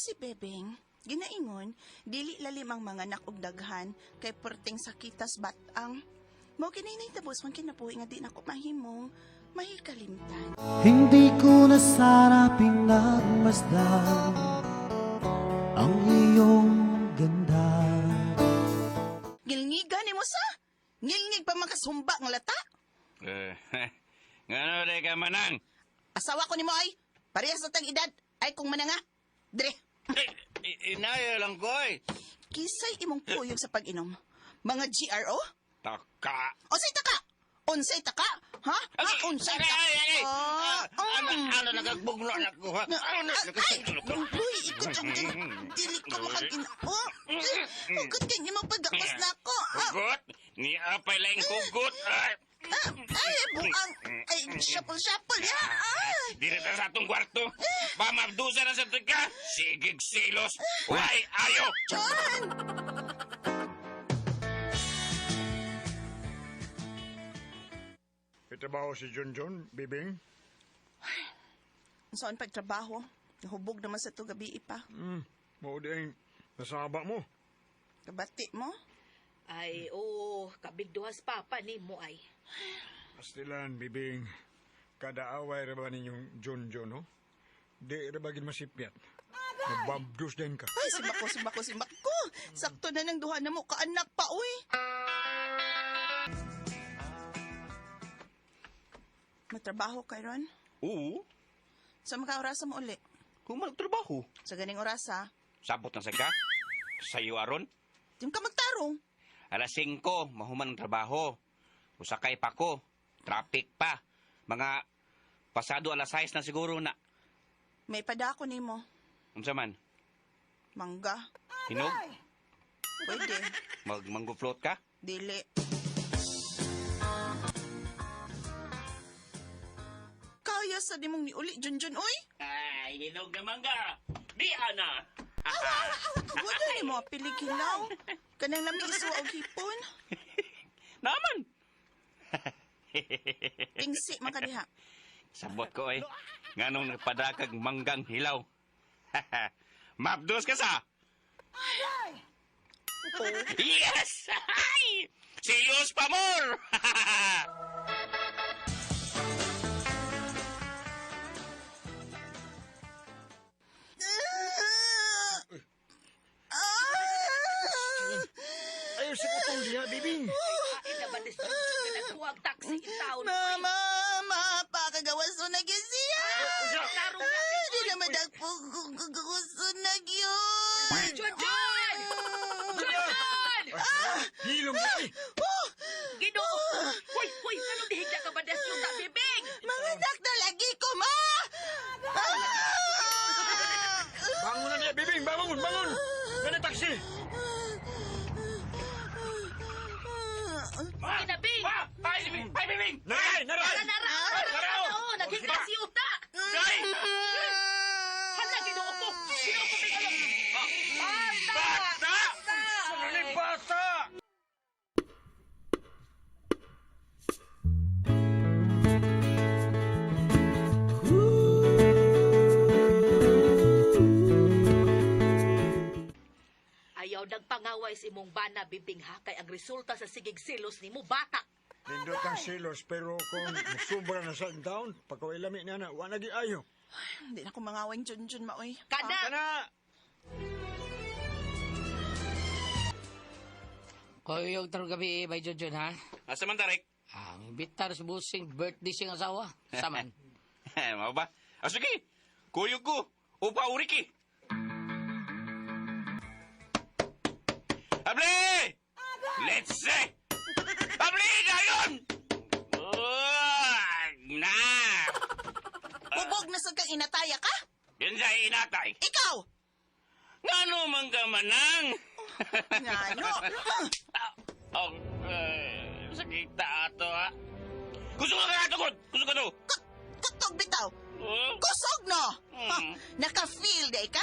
si Bebeng, ginaingon, dili lalim ang mga anak og daghan, kay perting sakitas batang. Mao kinay tabos man kinabuhi nga di na ko mahimong mahikalimtan. Hindi ko na sana pinagmasdan ang iyong ganda. Ngilngiga ni mo sa? Ngilngig pa makasumba ng lata? Ngano de ka manang? Asawa ko ni mo ay, parehas sa tag edad, ay kung mananga. Dre, Inaya lang ko eh. kisay imong puyog sa pag-inom. Mga GRO? Taka. Unsay taka? Unsay taka? Ha? Unsay taka? Ano nagagbuglo na ko ha? Ano nagagbuglo? Uy, ikot ang dili ko makagina. Hugot kay ni magpagakos na ako. Hugot? Ni apay lang hugot. Ay, buang. Ay, syapol-syapol ya. Ay. Dito na sa atong kwarto. Pamabdusa na sa tika. Sigig silos. Why ayo? John! Trabaho si John, Bibing. Saan pagtrabaho? Nahubog naman sa to gabi pa. Mao di ang nasaba mo. Kabati mo? Ay, oo, kabigduhas papa ni mo ay. Pastilan, Bibing. Kada away ra ba ninyong John, no? Di ra ba gid masipyat. Nagbabdus din ka. Ay, simbako. Sakto na ng duha na mo, kaanak pa, uy. Matrabaho kay Ron? Oo. Sa mga orasa mo uli? Kung magtrabaho. Sa ganing orasa, Sabot na sa ka? Sa'yo aron? di ka magtarong. Alas 5, mahuman ang trabaho. Usakay pa ko. Traffic pa. Mga pasado alas 6 na siguro na. May padako ni mo. Unsa man? Mangga. Hinog? Pwede. Mango float ka? Dili. Kaya sa di mong niuli, Junjun, uy. Ay, hinog naman ka. Di ana. Wala ni mo piligilaw. Kanang lami isuwa og hipon. Naman. Tingsi man kadiha. Sabot ko eh. Nganong nagpadakag manggang hilaw. Mabdos ka sa? Yes! Ay! Siyos pa more! Ayaw si Putong diha, Bibing. Ay, naman is na nagkuwag taxi in town. Mama, pakagawas mo na siya. Tarong na. Di na madagpuguguguso na yun. John! Hilong mo eh. Ginoo! Hoy, anong dihigda ka ba yung tabibing? Mga anak na lagi ko, ma! Bangon na niya, Bibing. Bangon. Gana taxi. Kinabing! Ay, Bibing! Naray! Nara! Oo, naghigda si Uta! Ay! Hala, ginoo ko! Ginoo ko, Bata! Sanali bata! Ayaw nagpangaway si mong bana bibing ha kay ang resulta sa sigig silos ni mo bata. Nindot ang silos, pero kung sobra na sa taon, pagkawilami niya na, wala naging ayo. Hindi na ko mangawang Junjun, ma, uy. Kada! Kana! Koyog tarong gabi by Jojon ha. Asa man tarik? Ang bitar sa busing birthday siyang asawa. Saman. Mau ba? Sige! Kuyog ko! Upa uriki! Abli! Let's say! Abli! Dayon! Na! Bubog na sa kang inataya ka? Yan sa inatay. Ikaw! Ngano man ka manang? Ngano? Oh, sakita ato ha. Gusto ka nga tugod! Gusto ka to! Kutog bitaw! Kusog no! Naka-feel day ka?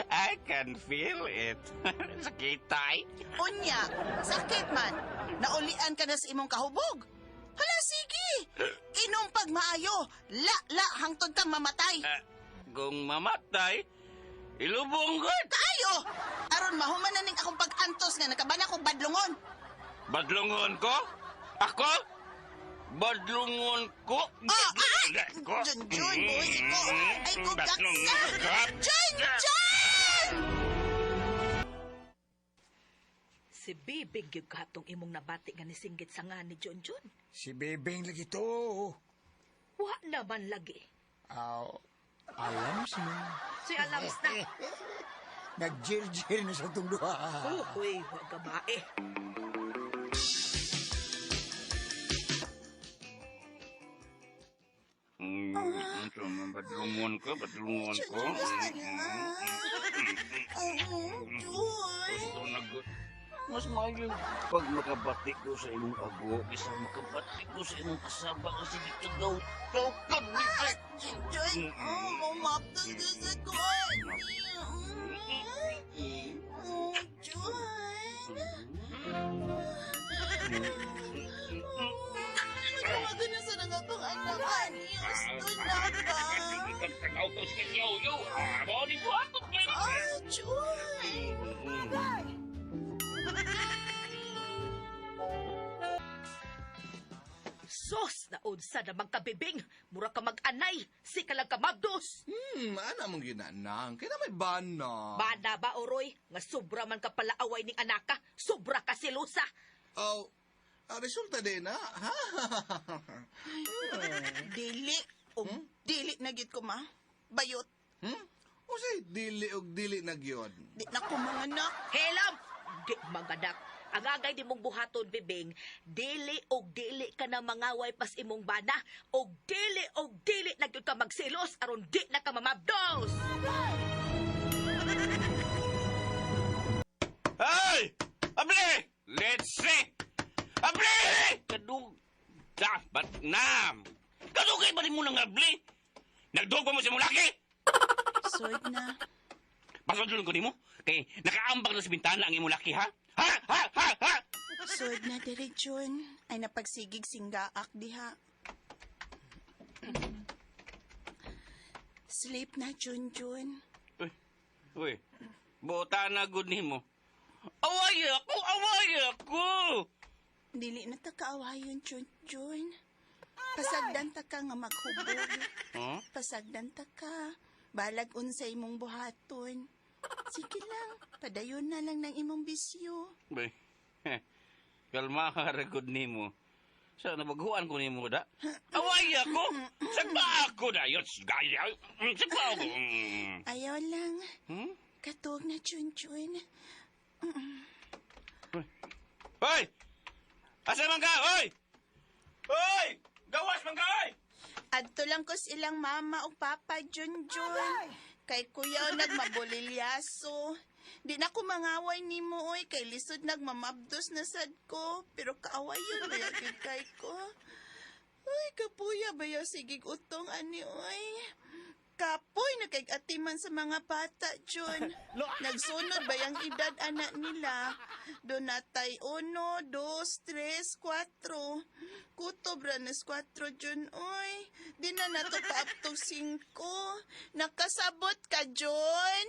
I can feel it. Sakitay. Unya, sakit man. Naulian ka na sa imong kahubog. Hala, sige! Inom pag maayo. La, hangtod kang mamatay. akong mamatay, ilubong gud. Ayo! Aron mahuman na ning akong pag-antos nga nakabana kong badlongon. Badlungon ko? Ako? Badlungon ko? Junjun, boy, iko. Ay, ko Badlungon gaksa. ko? Junjun! Si Bibing yung katong imong nabati nga nisinggit sa nga ni Junjun. Si Bibing lagi to. Wa naman lagi. Alam si mo. Si Alams na. Nag-jir-jir na sa itong duha. Uy, wa gabae. Badlungon ko, badlungon ko. Gusto na gud. Mas maayo pag makabati ko sa imong ago, isa makabati ko sa imong kasaba kasi dito daw tokan ni ay. Junjun, mumaptos ka sa kuwan. Tawagan na sa nangakong anak, Anios. Doon na ka. Tagaw to sa yo. Amo ni mo ako. Joy! Sos na unsa namang kabibing. Mura ka mag-anay. Si ka lang kamabdos. Ana mong ginanang. Kaya na may bana. Bana ba, Oroy? Nga sobra man ka pala away ning anaka. Sobra ka silusa. Oh, resulta din na. Ha? Dili. Dili na gid ko, ma. Bayot. O say, dili og dili na gyud. Di na ko mga anak. Helam! Di magadak. Ang agay di mong buhaton, Bibing, dili og dili ka na mangaway pas imong bana, og dili na gyud ka magsilos, aron di na ka mamabdos! Hey! Abli! Let's see! Abli! Kadug... Dapat na! Kadugay ba rin mo ng abli? Nagdug pa mo si mong laki? Soy na. Pasodulong ko ni mo? Kay nakaambak na sa bintana ang imong laki, ha? Ha? Soy na, Diretsyon. Ay napagsigig singgaak diha. Sleep na, Junjun. Uy, buta na good ni mo. Away ako! Dili na ta kaawayon, Junjun. Pasagdan ta ka nga maghubog. Huh? Pasagdan ta ka. Balag unsay mong buhaton. Sige lang, padayon na lang ng imong bisyo. Bay, kalma ka good ni mo. Sa nabaguan ko ni mo da? Away ako! Sagba ako da! Yots, gaya! Sagba ako! Ayaw lang. Hmm? Katuog na, Junjun. Hoy! Asa man ka? Hoy! Hoy! Gawas man ka, hoy! Adto lang ko silang mama o papa, Junjun. Kay kuya nagmabulilyaso. Di na ko mangaway ni mo, oy. Kay lisod nagmamabdos na sad ko. Pero kaaway yun, baya kay ko. Uy, kapuya, baya sigig utong ani, oy. Kapoy, nakag-atiman sa mga bata, Jun. Nagsunod ba yung edad anak nila? Donatay 1, 2, 3, 4. Kutob ranas 4, Jun. Uy, di na nato pa up to 5. Nakasabot ka, Jun?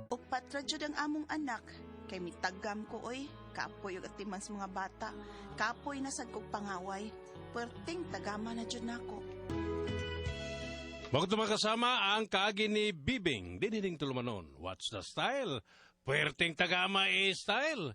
Ugpatra, Jun, ang among anak. Kay mitagam ko, oy. Kapoy yung atiman sa mga bata. Kapoy na sad kong pangaway. Perting tagama na dyan ako. Bago makasama ang kaagi ni Bibing, dinining tulumanon. What's the style? Puwerteng tagama style.